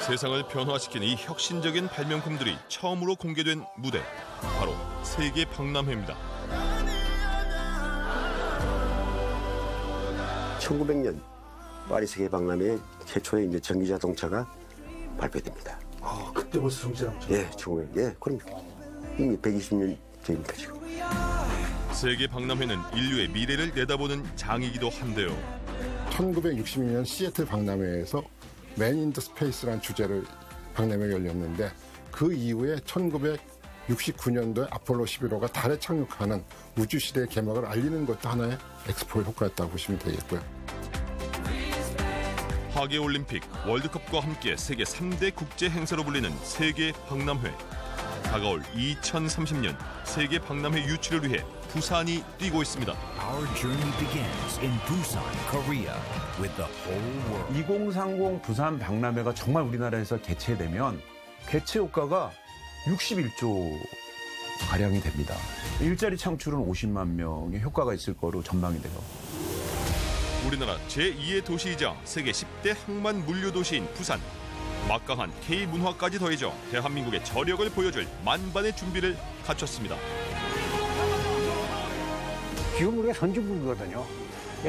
세상을 변화시킨 이 혁신적인 발명품들이 처음으로 공개된 무대, 바로 세계 박람회입니다. 1900년 파리 세계 박람회 최초의 이제 전기 자동차가 발표됩니다. 그때 벌써 전기 자동차? 예, 1900년. 예, 그럼 이미 120년 전입니다 지금. 세계 박람회는 인류의 미래를 내다보는 장이기도 한데요. 1962년 시애틀 박람회에서 맨 인 더 스페이스라는 주제를 박람회가 열렸는데 그 이후에 1969년도에 아폴로 11호가 달에 착륙하는 우주시대의 개막을 알리는 것도 하나의 엑스포 효과였다고 보시면 되겠고요. 하계올림픽, 월드컵과 함께 세계 3대 국제 행사로 불리는 세계 박람회. 다가올 2030년 세계 박람회 유치를 위해 부산이 뛰고 있습니다. Our journey begins in Busan, Korea, with the whole world. 2030 부산 박람회가 정말 우리나라에서 개최되면 개최 효과가 61조 가량이 됩니다. 일자리 창출은 50만 명의 효과가 있을 거로 전망이 돼요. 우리나라 제2의 도시이자 세계 10대 항만 물류 도시인 부산. 막강한 K-문화까지 더해져 대한민국의 저력을 보여줄 만반의 준비를 갖췄습니다. 지금 우리가 선진국이거든요.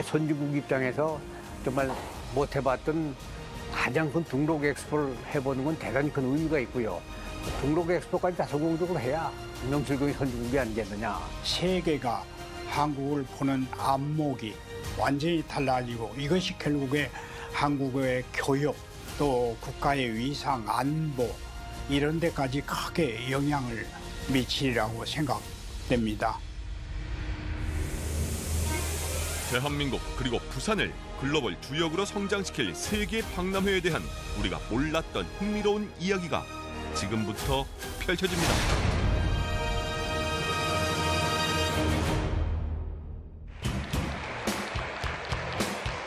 선진국 입장에서 정말 못 해봤던 가장 큰 등록 엑스포를 해보는 건 대단히 큰 의미가 있고요. 등록 엑스포까지 다 성공적으로 해야 명실공히 선진국이 아니겠느냐. 세계가 한국을 보는 안목이 완전히 달라지고 이것이 결국에 한국의 교육 또 국가의 위상, 안보 이런 데까지 크게 영향을 미치리라고 생각됩니다. 대한민국 그리고 부산을 글로벌 주역으로 성장시킬 세계 박람회에 대한 우리가 몰랐던 흥미로운 이야기가 지금부터 펼쳐집니다.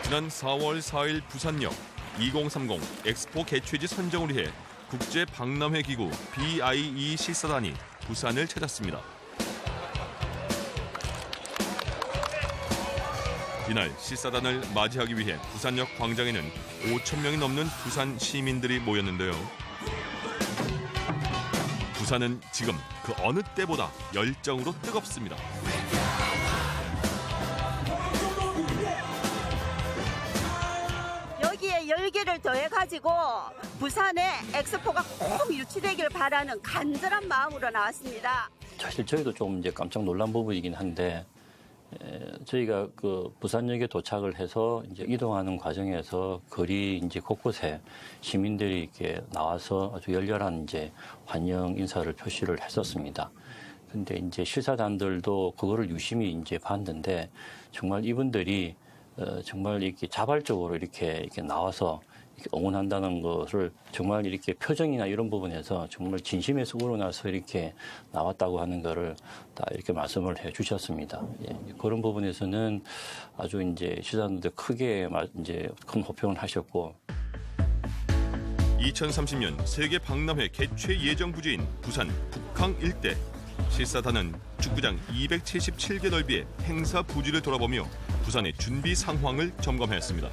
지난 4월 4일 부산역 2030 엑스포 개최지 선정을 위해 국제 박람회 기구 BIEC사단이 부산을 찾았습니다. 이날 C사단을 맞이하기 위해 부산역 광장에는 5,000명이 넘는 부산 시민들이 모였는데요. 부산은 지금 그 어느 때보다 열정으로 뜨겁습니다. 여기에 열기를 더해가지고 부산에 엑스포가 꼭 유치되기를 바라는 간절한 마음으로 나왔습니다. 사실 저희도 좀 이제 깜짝 놀란 부분이긴 한데 저희가 그 부산역에 도착을 해서 이제 이동하는 과정에서 거리 이제 곳곳에 시민들이 이렇게 나와서 아주 열렬한 이제 환영 인사를 표시를 했었습니다. 근데 이제 실사단들도 그거를 유심히 이제 봤는데 정말 이분들이 정말 이렇게 자발적으로 이렇게 나와서 이렇게 응원한다는 것을 정말 이렇게 표정이나 이런 부분에서 정말 진심에서 우러나서 이렇게 나왔다고 하는 거를 다 이렇게 말씀을 해 주셨습니다. 예, 그런 부분에서는 아주 이제 시사단들 크게 이제 큰 호평을 하셨고. 2030년 세계 박람회 개최 예정 부지인 부산 북항 일대. 실사단은 축구장 277개 넓이의 행사 부지를 돌아보며 부산의 준비 상황을 점검했습니다.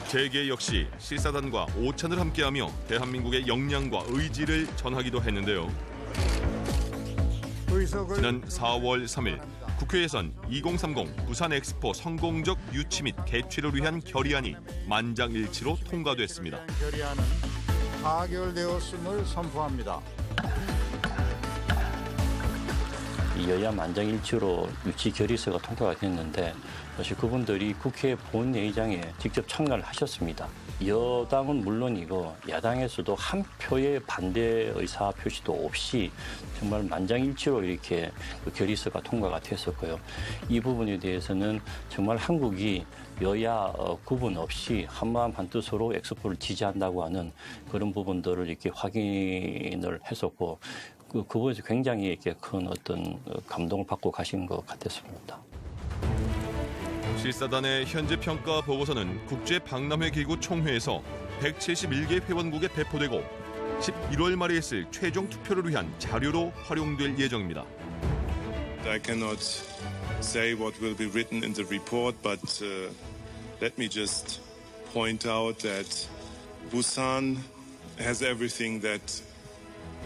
재개 역시 실사단과 오찬을 함께하며 대한민국의 역량과 의지를 전하기도 했는데요. 지난 4월 3일 국회에선 2030 부산 엑스포 성공적 유치 및 개최를 위한 결의안이 만장일치로 통과됐습니다. 결의안은 타결되었음을 선포합니다. 여야 만장일치로 유치 결의서가 통과가 됐는데 사실 그분들이 국회 본회의장에 직접 참가를 하셨습니다. 여당은 물론이고 야당에서도 한 표의 반대 의사 표시도 없이 정말 만장일치로 이렇게 그 결의서가 통과가 됐었고요. 이 부분에 대해서는 정말 한국이 여야 구분 없이 한마음 한뜻으로 엑스포를 지지한다고 하는 그런 부분들을 이렇게 확인을 했었고 그 부분에서 굉장히 이렇게 큰 어떤 감동을 받고 가신 것 같았습니다. 실사단의 현재 평가 보고서는 국제 박람회 기구 총회에서 171개 회원국에 배포되고 11월 말에 있을 최종 투표를 위한 자료로 활용될 예정입니다. I cannot say what will be written in the report, but let me just point out that Busan has everything that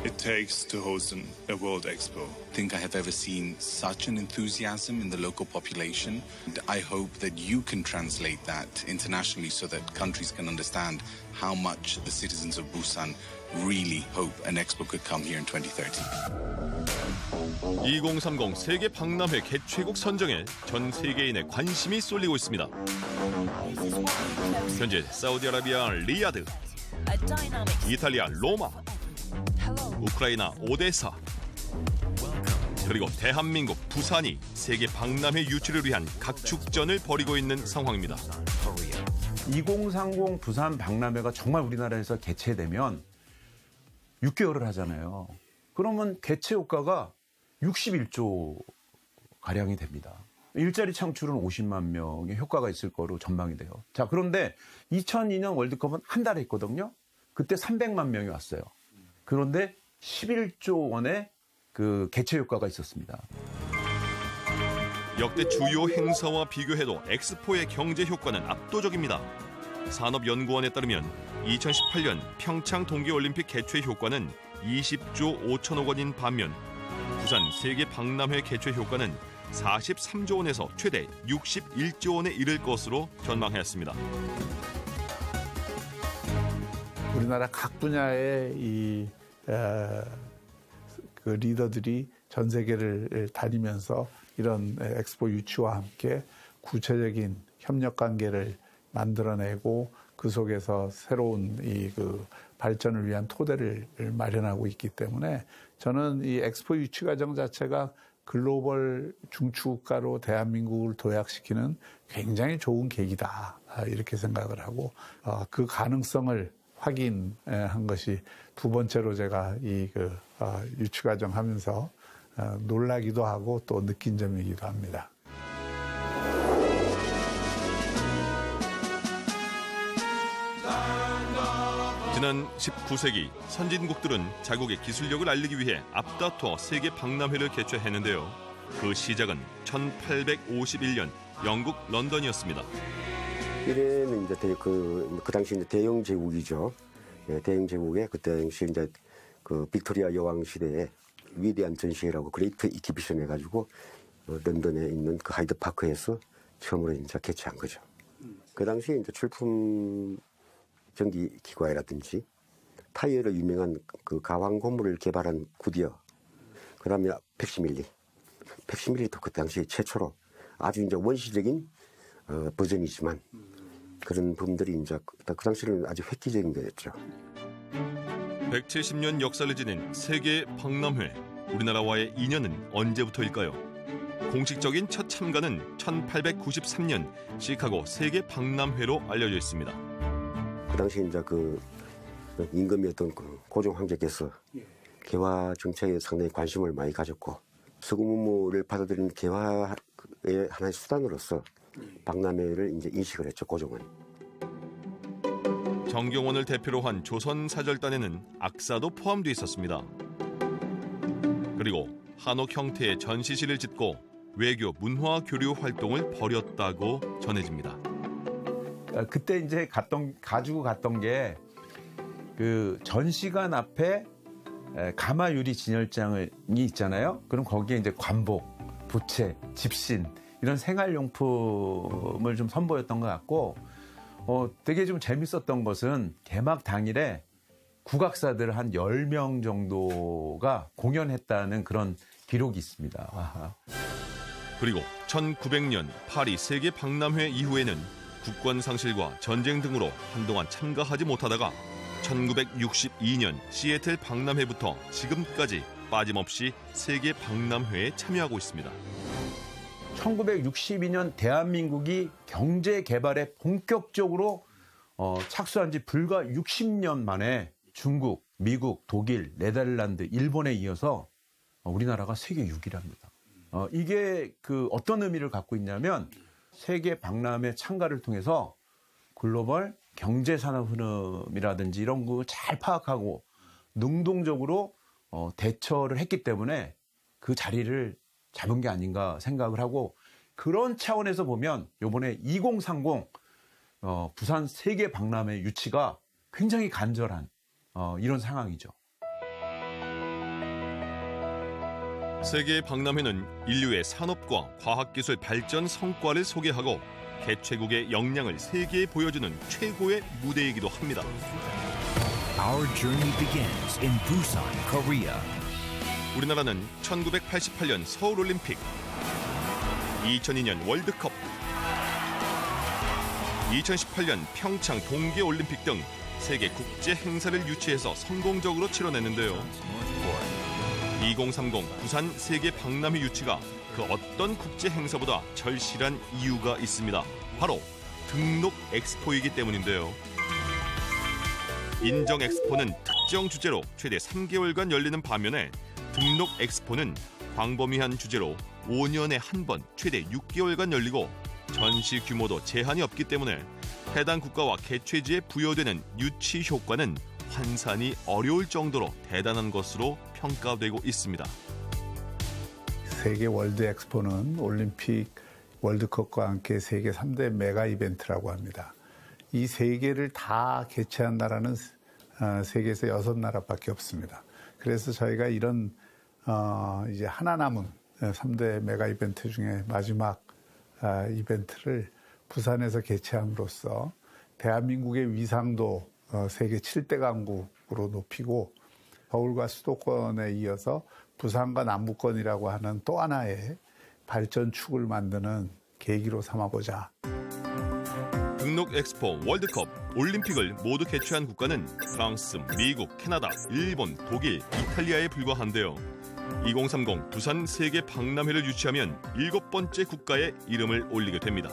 it takes to host a World Expo. I think I have ever seen such an enthusiasm in the local population. And I hope that you can translate that internationally so that countries can understand how much the citizens of Busan really hope an expo could come here in 2030. 2030 세계 박람회 개최국 선정에 전 세계인의 관심이 쏠리고 있습니다. 현재 사우디아라비아 리야드, 이탈리아 로마, 우크라이나 오데사, 그리고 대한민국 부산이 세계 박람회 유치를 위한 각축전을 벌이고 있는 상황입니다. 2030 부산 박람회가 정말 우리나라에서 개최되면 6개월을 하잖아요. 그러면 개최 효과가 61조 가량이 됩니다. 일자리 창출은 50만 명의 효과가 있을 거로 전망이 돼요. 자, 그런데 2002년 월드컵은 한 달 했거든요. 그때 300만 명이 왔어요. 그런데 11조 원의 그 개최 효과가 있었습니다. 역대 주요 행사와 비교해도 엑스포의 경제 효과는 압도적입니다. 산업연구원에 따르면 2018년 평창 동계올림픽 개최 효과는 20조 5천억 원인 반면 부산 세계 박람회 개최 효과는 43조 원에서 최대 61조 원에 이를 것으로 전망했습니다. 우리나라 각 분야의 그 리더들이 전 세계를 다니면서 이런 엑스포 유치와 함께 구체적인 협력 관계를 만들어내고 그 속에서 새로운 그 발전을 위한 토대를 마련하고 있기 때문에 저는 이 엑스포 유치 과정 자체가 글로벌 중추국가로 대한민국을 도약시키는 굉장히 좋은 계기다 이렇게 생각을 하고 그 가능성을 확인한 것이 두 번째로 제가 이 유치 과정 하면서 놀라기도 하고 또 느낀 점이기도 합니다. 지난 19세기 선진국들은 자국의 기술력을 알리기 위해 앞다퉈 세계 박람회를 개최했는데요. 그 시작은 1851년 영국 런던이었습니다. 이래는 이제 그 당시 이제 대영 제국이죠. 예, 대영 제국에 그때 당시 이제 그 빅토리아 여왕 시대에 위대한 전시회라고 그레이트 이키비션 해가지고 런던에 있는 그 하이드 파크에서 처음으로 이제 개최한 거죠. 그 당시에 이제 출품 전기 기관이라든지 타이어로 유명한 그 가황 고무를 개발한 구디어, 그다음에 펩시밀리도 그 당시 최초로 아주 이제 원시적인 버전이지만 그런 부분들이 이제 그 당시는 아주 획기적인 거였죠. 170년 역사를 지닌 세계 박람회, 우리나라와의 인연은 언제부터일까요? 공식적인 첫 참가는 1893년 시카고 세계 박람회로 알려져 있습니다. 그 당시 이제 그 임금이었던 그 고종 황제께서 개화 정책에 상당히 관심을 많이 가졌고 서구 문물을 받아들이는 개화의 하나의 수단으로서 박람회를 이제 인식을 했죠, 고종은. 정경원을 대표로 한 조선 사절단에는 악사도 포함되어 있었습니다. 그리고 한옥 형태의 전시실을 짓고 외교 문화 교류 활동을 벌였다고 전해집니다. 그때 이제 가지고 갔던 게 그 전시관 앞에 가마 유리 진열장이 있잖아요. 그럼 거기에 이제 관복, 부채, 집신 이런 생활용품을 좀 선보였던 것 같고, 되게 좀 재밌었던 것은 개막 당일에 국악사들 한 10명 정도가 공연했다는 그런 기록이 있습니다. 아하. 그리고 1900년 파리 세계 박람회 이후에는 국권 상실과 전쟁 등으로 한동안 참가하지 못하다가 1962년 시애틀 박람회부터 지금까지 빠짐없이 세계 박람회에 참여하고 있습니다. 1962년 대한민국이 경제 개발에 본격적으로 착수한 지 불과 60년 만에 중국, 미국, 독일, 네덜란드, 일본에 이어서 우리나라가 세계 6위랍니다. 이게 그 어떤 의미를 갖고 있냐면 세계 박람회 참가를 통해서 글로벌 경제산업 흐름이라든지 이런 거 잘 파악하고 능동적으로 대처를 했기 때문에 그 자리를 잡은 게 아닌가 생각을 하고, 그런 차원에서 보면 이번에 2030 부산 세계 박람회 유치가 굉장히 간절한 이런 상황이죠. 세계 박람회는 인류의 산업과 과학기술 발전 성과를 소개하고 개최국의 역량을 세계에 보여주는 최고의 무대이기도 합니다. Our journey begins in Busan, Korea. 우리나라는 1988년 서울올림픽, 2002년 월드컵, 2018년 평창 동계올림픽 등 세계 국제 행사를 유치해서 성공적으로 치러냈는데요. 2030 부산 세계 박람회 유치가 그 어떤 국제 행사보다 절실한 이유가 있습니다. 바로 등록 엑스포이기 때문인데요. 인정 엑스포는 특정 주제로 최대 3개월간 열리는 반면에 등록 엑스포는 광범위한 주제로 5년에 한 번 최대 6개월간 열리고 전시 규모도 제한이 없기 때문에 해당 국가와 개최지에 부여되는 유치 효과는 환산이 어려울 정도로 대단한 것으로 평가되고 있습니다. 세계 월드 엑스포는 올림픽, 월드컵과 함께 세계 3대 메가 이벤트라고 합니다. 이 세 개를 다 개최한 나라는 세계에서 6나라밖에 없습니다. 그래서 저희가 이런 이제 하나 남은 3대 메가 이벤트 중에 마지막 이벤트를 부산에서 개최함으로써 대한민국의 위상도 세계 7대 강국으로 높이고 서울과 수도권에 이어서 부산과 남부권이라고 하는 또 하나의 발전축을 만드는 계기로 삼아보자. 등록 엑스포, 월드컵, 올림픽을 모두 개최한 국가는 프랑스, 미국, 캐나다, 일본, 독일, 이탈리아에 불과한데요. 2030 부산 세계 박람회를 유치하면 7번째 국가에 이름을 올리게 됩니다.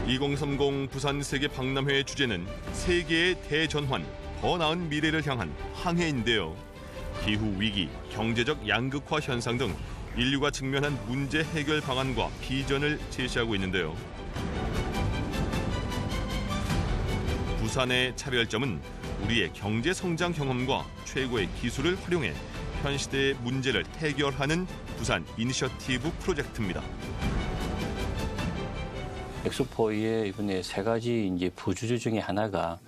(2030) 부산 세계 박람회의 주제는 세계의 대전환, 더 나은 미래를 향한 항해인데요. 기후 위기, 경제적 양극화 현상 등 인류가 직면한 문제 해결 방안과 비전을 제시하고 있는데요. 부산의 차별점은 우리의 경제 성장 경험과 최고의 기술을 활용해 현 시대의 문제를 해결하는 부산 이니셔티브 프로젝트입니다. 엑스포의 이번에 3가지 이제 부주제 중에 하나가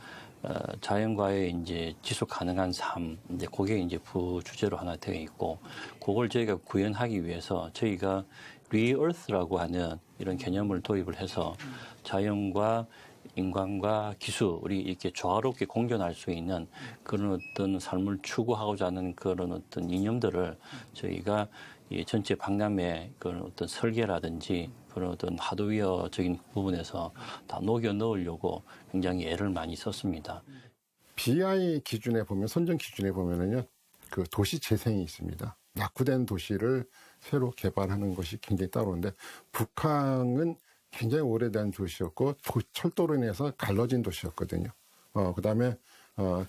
자연과의 이제 지속 가능한 삶, 이제 그게 이제 부주제로 하나 되어 있고, 그걸 저희가 구현하기 위해서 저희가 리어스라고 하는 이런 개념을 도입을 해서 자연과 인간과 기술이 이렇게 조화롭게 공존할 수 있는 그런 어떤 삶을 추구하고자 하는 그런 어떤 이념들을 저희가 이 전체 박람회 그런 어떤 설계라든지 그런 어떤 하드웨어적인 부분에서 다 녹여 넣으려고 굉장히 애를 많이 썼습니다. BI 기준에 보면, 선정 기준에 보면은요, 그 도시 재생이 있습니다. 낙후된 도시를 새로 개발하는 것이 굉장히 따로운데, 북한은 굉장히 오래된 도시였고, 철도로 인해서 갈라진 도시였거든요. 그 다음에,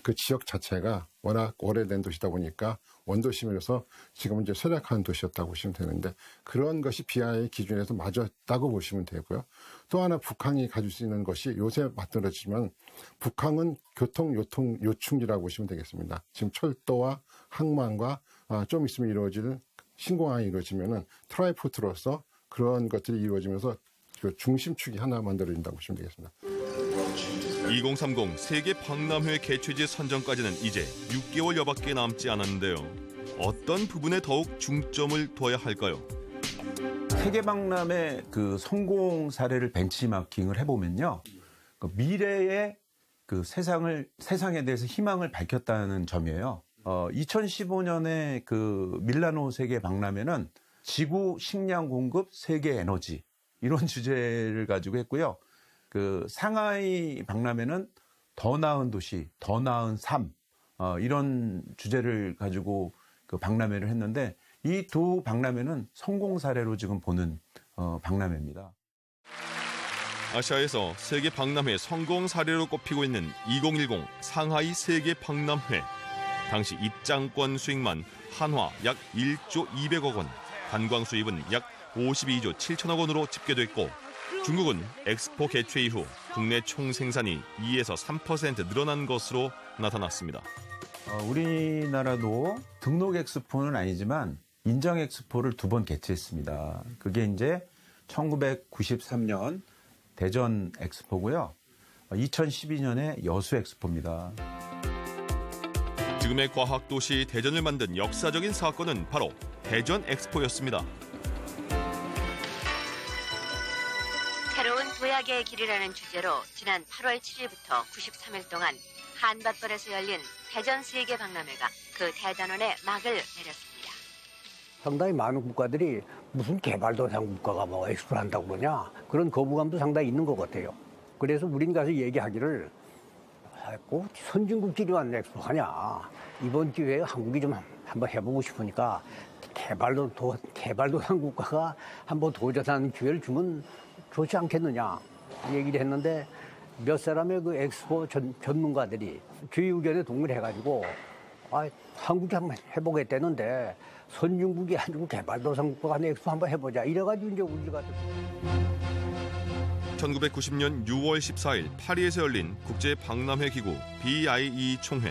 그 지역 자체가 워낙 오래된 도시다 보니까 원도심이라서 지금은 이제 쇠락한 도시였다고 보시면 되는데, 그런 것이 BI 기준에서 맞았다고 보시면 되고요. 또 하나 북한이 가질 수 있는 것이 요새 만들어지면, 북한은 교통 요충지라고 보시면 되겠습니다. 지금 철도와 항만과 좀 있으면 이루어질 신공항이 이루어지면은 트라이포트로서 그런 것들이 이루어지면서 그 중심축이 하나 만들어진다고 보시면 되겠습니다. 2030 세계 박람회 개최지 선정까지는 이제 6개월여밖에 남지 않았는데요. 어떤 부분에 더욱 중점을 둬야 할까요? 세계 박람회 그 성공 사례를 벤치마킹을 해보면요, 그 미래의 그 세상에 대해서 희망을 밝혔다는 점이에요. 2015년에 그 밀라노 세계 박람회는 지구 식량 공급, 세계 에너지 이런 주제를 가지고 했고요. 그 상하이 박람회는 더 나은 도시, 더 나은 삶 이런 주제를 가지고 그 박람회를 했는데, 이 두 박람회는 성공 사례로 지금 보는 박람회입니다. 아시아에서 세계 박람회 성공 사례로 꼽히고 있는 2010 상하이 세계 박람회. 당시 입장권 수익만 한화 약 1조 200억 원, 관광 수입은 약 52조 7천억 원으로 집계됐고, 중국은 엑스포 개최 이후 국내 총 생산이 2에서 3% 늘어난 것으로 나타났습니다. 우리나라도 등록 엑스포는 아니지만 인정 엑스포를 2번 개최했습니다. 그게 이제 1993년 대전 엑스포고요. 2012년에 여수 엑스포입니다. 지금의 과학도시 대전을 만든 역사적인 사건은 바로 대전 엑스포였습니다. 새로운 도약의 길이라는 주제로 지난 8월 7일부터 93일 동안 한밭벌에서 열린 대전 세계박람회가 그 대단원의 막을 내렸습니다. 상당히 많은 국가들이 무슨 개발도상 국가가 뭐 엑스포를 한다고 그러냐, 그런 거부감도 상당히 있는 것 같아요. 그래서 우린 가서 얘기하기를, 꼭 선진국끼리 왔는 엑스포 하냐, 이번 기회에 한국이 좀 한번 해보고 싶으니까 개발도상 국가가 한번 도전하는 기회를 주면 좋지 않겠느냐 얘기를 했는데, 몇 사람의 그 엑스포 전문가들이 저희 의견에 동의를 해가지고, 한국이 한번 해보겠다는데 선진국이 아니고 개발도상 국가가 하는 엑스포 한번 해보자, 이래가지고 이제 우리가 1990년 6월 14일 파리에서 열린 국제박람회 기구 BIE 총회.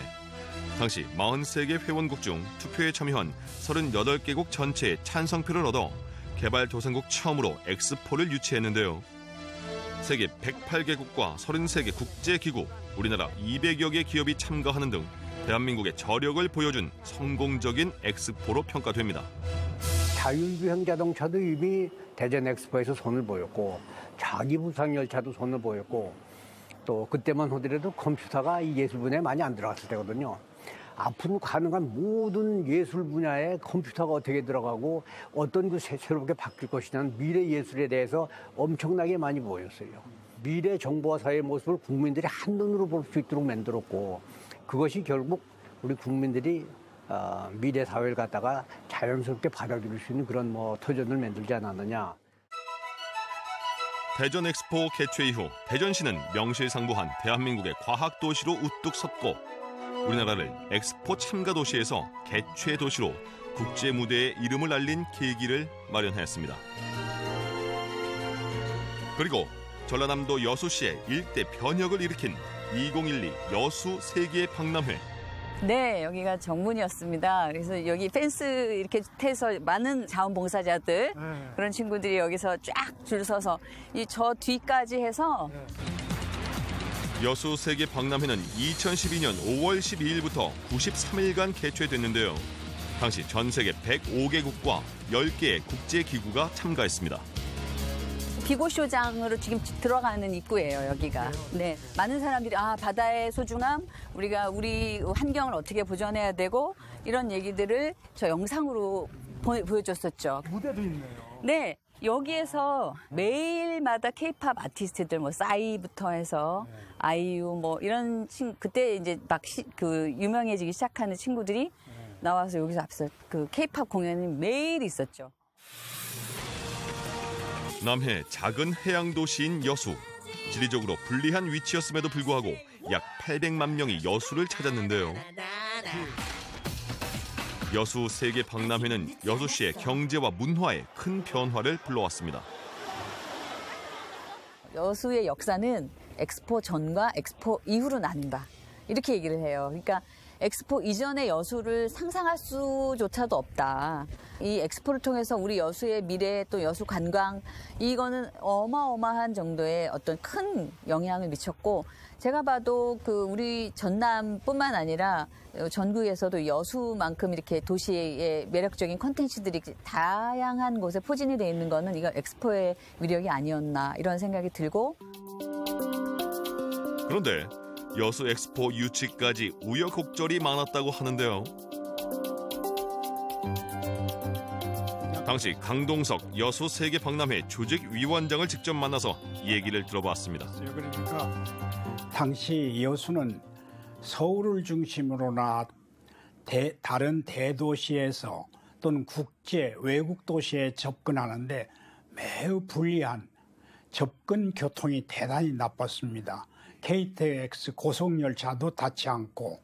당시 43개 회원국 중 투표에 참여한 38개국 전체의 찬성표를 얻어 개발도상국 처음으로 엑스포를 유치했는데요. 세계 108개국과 33개 국제기구, 우리나라 200여 개 기업이 참가하는 등 대한민국의 저력을 보여준 성공적인 엑스포로 평가됩니다. 자율주행 자동차도 이미 대전 엑스포에서 손을 보였고, 자기부상열차도 손을 보였고, 또 그때만 하더라도 컴퓨터가 이 예술 분야에 많이 안 들어갔을 때거든요. 앞으로 가능한 모든 예술 분야에 컴퓨터가 어떻게 들어가고 어떤 그 새롭게 바뀔 것이냐는 미래 예술에 대해서 엄청나게 많이 보였어요. 미래 정보화 사회의 모습을 국민들이 한눈으로 볼 수 있도록 만들었고, 그것이 결국 우리 국민들이 미래 사회를 갖다가 자연스럽게 받아들일 수 있는 그런 터전을 만들지 않았느냐. 대전 엑스포 개최 이후 대전시는 명실상부한 대한민국의 과학도시로 우뚝 섰고, 우리나라를 엑스포 참가 도시에서 개최 도시로 국제 무대에 이름을 알린 계기를 마련하였습니다. 그리고 전라남도 여수시에 일대 변혁을 일으킨 2012 여수 세계 박람회. 네, 여기가 정문이었습니다. 그래서 여기 펜스 이렇게 태서 많은 자원봉사자들, 그런 친구들이 여기서 쫙 줄 서서 이 저 뒤까지 해서. 여수 세계 박람회는 2012년 5월 12일부터 93일간 개최됐는데요. 당시 전 세계 105개국과 10개의 국제기구가 참가했습니다. 비고쇼장으로 지금 들어가는 입구예요, 여기가. 네, 많은 사람들이 바다의 소중함, 우리가 우리 환경을 어떻게 보존해야 되고, 이런 얘기들을 저 영상으로 보여줬었죠. 무대도 있네요. 네, 여기에서 매일마다 케이팝 아티스트들, 싸이부터 해서 아이유 이런 그때 이제 막 유명해지기 시작하는 친구들이 나와서 여기서 앞서 그 케이팝 공연이 매일 있었죠. 남해 작은 해양 도시인 여수. 지리적으로 불리한 위치였음에도 불구하고 약 800만 명이 여수를 찾았는데요. 여수 세계 박람회는 여수시의 경제와 문화에 큰 변화를 불러왔습니다. 여수의 역사는 엑스포 전과 엑스포 이후로 나뉜다, 이렇게 얘기를 해요. 그러니까 엑스포 이전의 여수를 상상할 수조차도 없다. 이 엑스포를 통해서 우리 여수의 미래, 또 여수 관광, 이거는 어마어마한 정도의 어떤 큰 영향을 미쳤고, 제가 봐도 우리 전남뿐만 아니라 전국에서도 여수만큼 이렇게 도시의 매력적인 콘텐츠들이 다양한 곳에 포진이 돼 있는 거는 이거 엑스포의 위력이 아니었나, 이런 생각이 들고. 그런데 여수 엑스포 유치까지 우여곡절이 많았다고 하는데요. 당시 강동석 여수 세계 박람회 조직위원장을 직접 만나서 얘기를 들어봤습니다. 그러니까 당시 여수는 서울을 중심으로나 다른 대도시에서 또는 국제 외국 도시에 접근하는데 매우 불리한 접근 교통이 대단히 나빴습니다. KTX 고속열차도 닿지 않고,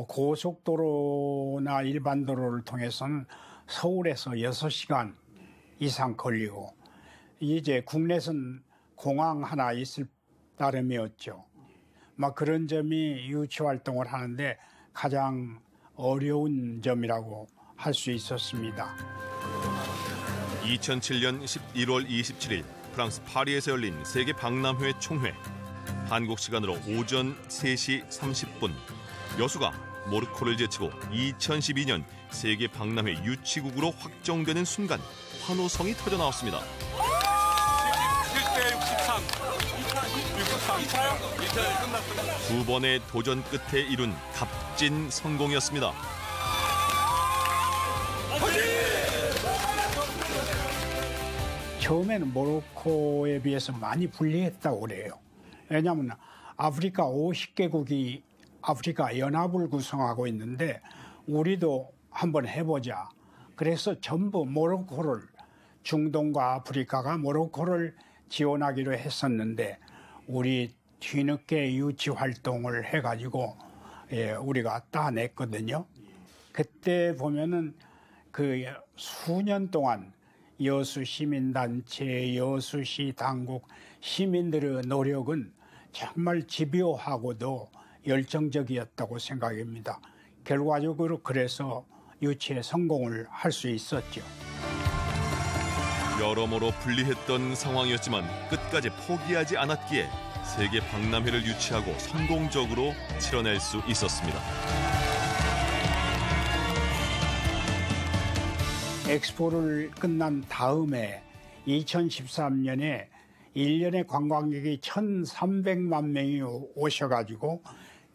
고속도로나 일반 도로를 통해서는 서울에서 6시간 이상 걸리고, 이제 국내선 공항 하나 있을 따름이었죠. 막 그런 점이 유치 활동을 하는데 가장 어려운 점이라고 할 수 있었습니다. 2007년 11월 27일 프랑스 파리에서 열린 세계 박람회 총회. 한국 시간으로 오전 3시 30분 여수가 모로코를 제치고 2012년 세계 박람회 유치국으로 확정되는 순간 환호성이 터져 나왔습니다. 7대 63. 2 번의 도전 끝에 이룬 값진 성공이었습니다. 처음에는 모로코에 비해서 많이 불리했다고 그래요. 왜냐하면 아프리카 50개국이 아프리카 연합을 구성하고 있는데 우리도 한번 해보자. 그래서 전부 모로코를, 중동과 아프리카가 모로코를 지원하기로 했었는데 우리 뒤늦게 유치 활동을 해가지고 우리가 따냈거든요. 그때 보면은 그 수년 동안 여수 시민단체, 여수시 당국, 시민들의 노력은 정말 집요하고도 열정적이었다고 생각합니다. 결과적으로 그래서 유치에 성공을 할 수 있었죠. 여러모로 불리했던 상황이었지만 끝까지 포기하지 않았기에 세계 박람회를 유치하고 성공적으로 치러낼 수 있었습니다. 엑스포를 끝난 다음에 2013년에 1년에 관광객이 1,300만 명이 오셔가지고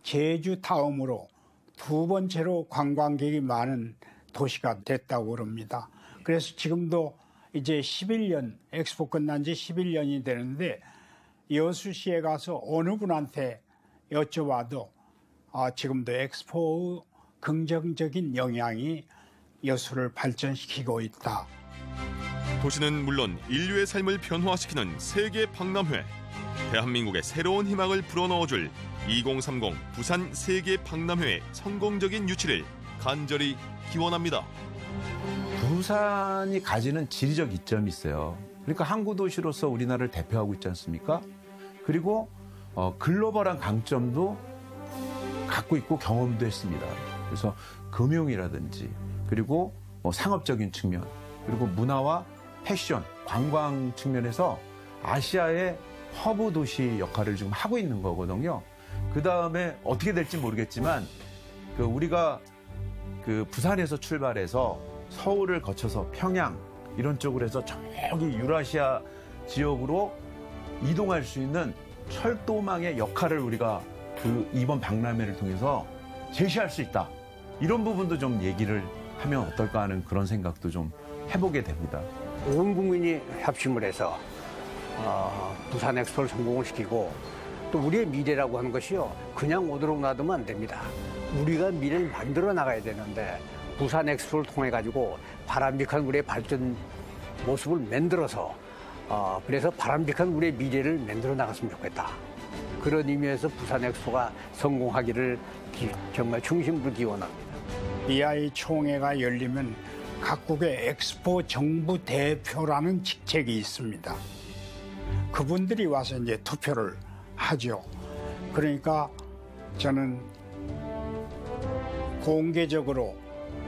제주 다음으로 2번째로 관광객이 많은 도시가 됐다고 그럽니다. 그래서 지금도 이제 11년, 엑스포 끝난 지 11년이 되는데 여수시에 가서 어느 분한테 여쭤봐도 지금도 엑스포의 긍정적인 영향이 여수를 발전시키고 있다. 도시는 물론 인류의 삶을 변화시키는 세계 박람회. 대한민국의 새로운 희망을 불어넣어줄 2030 부산 세계 박람회의 성공적인 유치를 간절히 기원합니다. 부산이 가지는 지리적 이점이 있어요. 그러니까 항구 도시로서 우리나라를 대표하고 있지 않습니까? 그리고 글로벌한 강점도 갖고 있고 경험도 했습니다. 그래서 금융이라든지 그리고 상업적인 측면 그리고 문화와 패션, 관광 측면에서 아시아의 허브 도시 역할을 지금 하고 있는 거거든요. 그 다음에 어떻게 될지 모르겠지만 우리가 부산에서 출발해서 서울을 거쳐서 평양 이런 쪽으로 해서 저기 유라시아 지역으로 이동할 수 있는 철도망의 역할을 우리가 이번 박람회를 통해서 제시할 수 있다. 이런 부분도 좀 얘기를 하면 어떨까 하는 그런 생각도 좀 해보게 됩니다. 온 국민이 협심을 해서 부산 엑스포를 성공을 시키고 또 우리의 미래라고 하는 것이요. 그냥 오도록 놔두면 안 됩니다. 우리가 미래를 만들어 나가야 되는데 부산 엑스포를 통해 가지고 바람직한 우리의 발전 모습을 만들어서 그래서 바람직한 우리의 미래를 만들어 나갔으면 좋겠다. 그런 의미에서 부산 엑스포가 성공하기를 정말 중심으로 기원합니다. BI 총회가 열리면 각국의 엑스포 정부 대표라는 직책이 있습니다. 그분들이 와서 이제 투표를 하죠. 그러니까 저는 공개적으로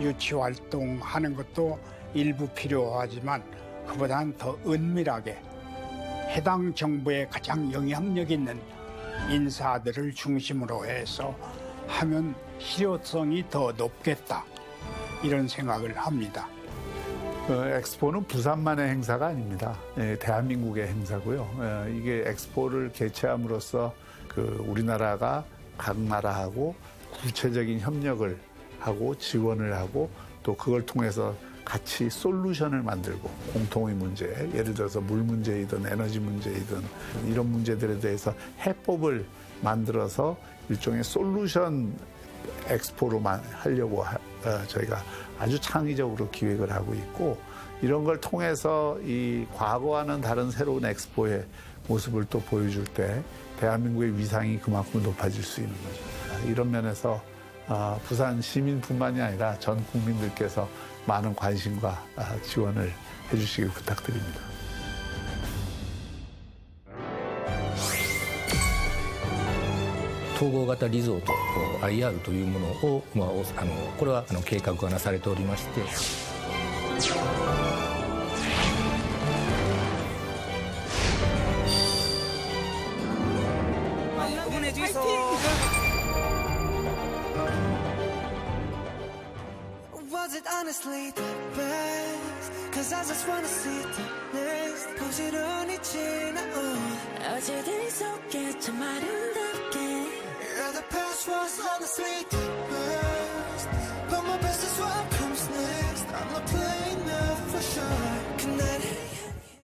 유치 활동하는 것도 일부 필요하지만 그보다는 더 은밀하게 해당 정부에 가장 영향력 있는 인사들을 중심으로 해서 하면 실효성이 더 높겠다 이런 생각을 합니다. 엑스포는 부산만의 행사가 아닙니다. 대한민국의 행사고요. 이게 엑스포를 개최함으로써 우리나라가 각 나라하고 구체적인 협력을 하고 지원을 하고 또 그걸 통해서 같이 솔루션을 만들고 공통의 문제, 예를 들어서 물 문제이든 에너지 문제이든 이런 문제들에 대해서 해법을 만들어서 일종의 솔루션 엑스포로 하려고 저희가 아주 창의적으로 기획을 하고 있고 이런 걸 통해서 이 과거와는 다른 새로운 엑스포의 모습을 또 보여줄 때 대한민국의 위상이 그만큼 높아질 수 있는 거죠. 이런 면에서 부산 시민뿐만이 아니라 전 국민들께서 많은 관심과 지원을 해주시길 부탁드립니다. 統合型リゾート IR というものを、これは計画がなされておりまして。Was it honestly the best? Cause I just wanna see the next. 부지런히 지나온 어제들 속에 참 아름답게. Yeah, the past was honestly the